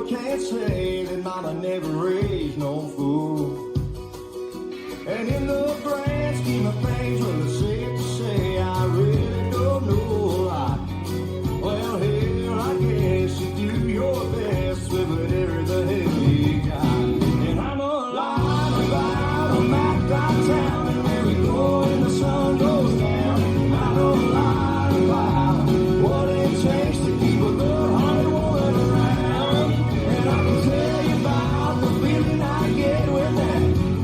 sure can't say that mama never raised no fool. And in the grand scheme of things, well, it's safe to say I really don't know a lot. Well, hell, I guess you do your best with whatever the hell you got. And I'm a line about a map downtown, and where we go when the sun goes down. I know a lot about what it takes to keep a good-hearted woman around. And I can tell you about the feeling I get when that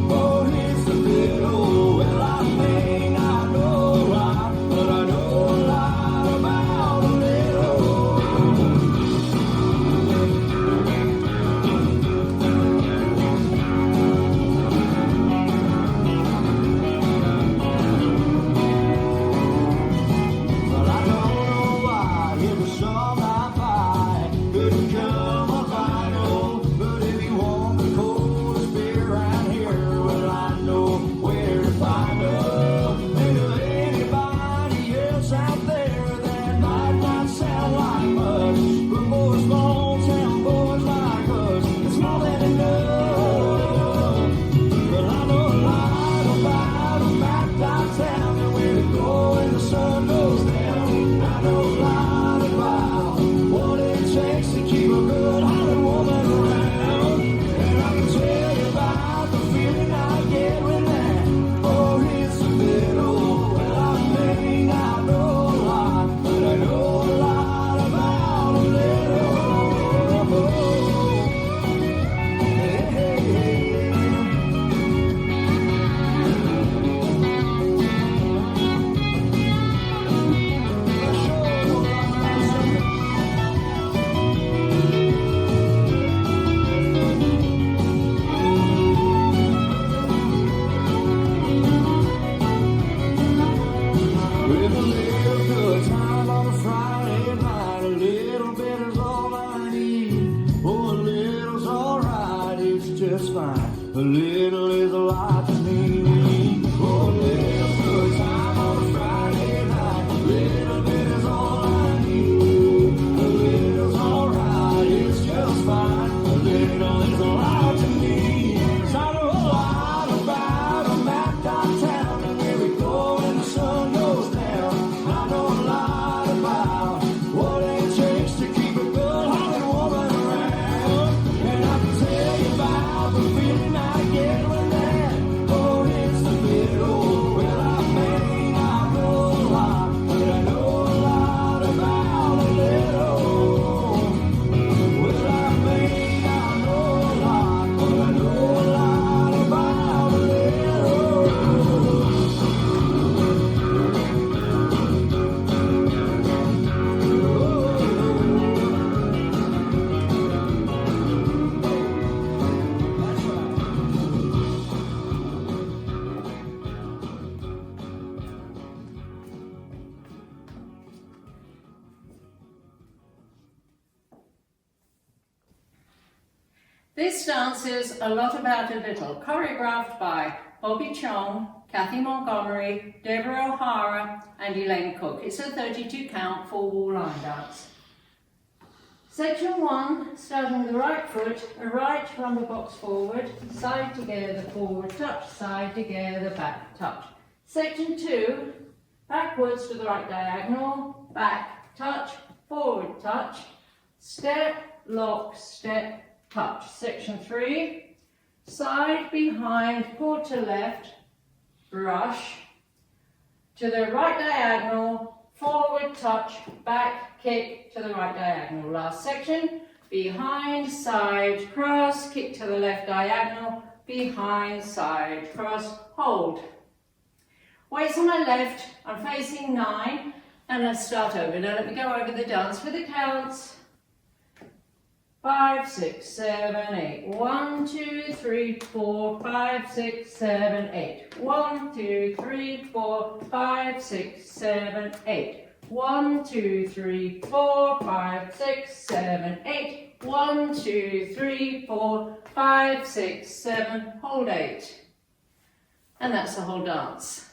boat hits the middle. Well, I may not know a lot, but I know a lot about a little. Well, I don't know why it was some I buy couldn't come a vinyl, but if you want the coldest beer around here, well, I know where to find her. And if anybody else out there that might not sound like much, but more small town boys like us, it's more than enough. Well, I know a lot about a map downtown, and where to go when the sun goes down. I know a lot about what it takes to keep a good-hearted woman around. And I can tell you about the feeling I get when that boat hits the middle. Well, I may not know a lot, but I know a lot about a little. Hey, hey, hey. I sure know a lot about something. With a little good time on a Friday night, a little bit is all I need. Oh, a little's alright, it's just fine. A little is a lot to me. Oh, a little good time on a Friday night, a little bit is all I need. A little's alright, it's just fine. A little is a lot to me. 'Cause I know a lot about a map downtown, and where we go when the sun goes down. I know a lot about what it takes to keep a good-hearted woman around. And I can tell you about the feeling I get when that boat hits the middle. Well, I may not know a lot, but I know a lot about a little. Well, I may not know a lot, but I know a lot about a little. That's right. This dance is A Lot About a Little, choreographed by Bobby Chong, Kathy Montgomery, Deborah O'Hara, and Elaine Cook. It's a 32 count full wall line dance. Section 1, starting with the right foot, a right rumble box forward, side together, forward touch, side together, back touch. Section 2, backwards to the right diagonal, back touch, forward touch, step, lock, step, touch. Section 3, side, behind, pull to left, brush, to the right diagonal, forward touch, back, kick to the right diagonal. Last section, behind, side, cross, kick to the left diagonal, behind, side, cross, hold. Weights on my left, I'm facing 9, and let's start over. Now let me go over the dance for the counts. 5, 6, 7, 8. 1, 2, 3, 4, 5, 6, 7, 8. 1, 2, 3, 4, 5, 6, 7, 8. 1, 2, 3, 4, 5, 6, 7, 8. 1, 2, 3, 4, 5, 6, 7. Hold 8. And that's the whole dance.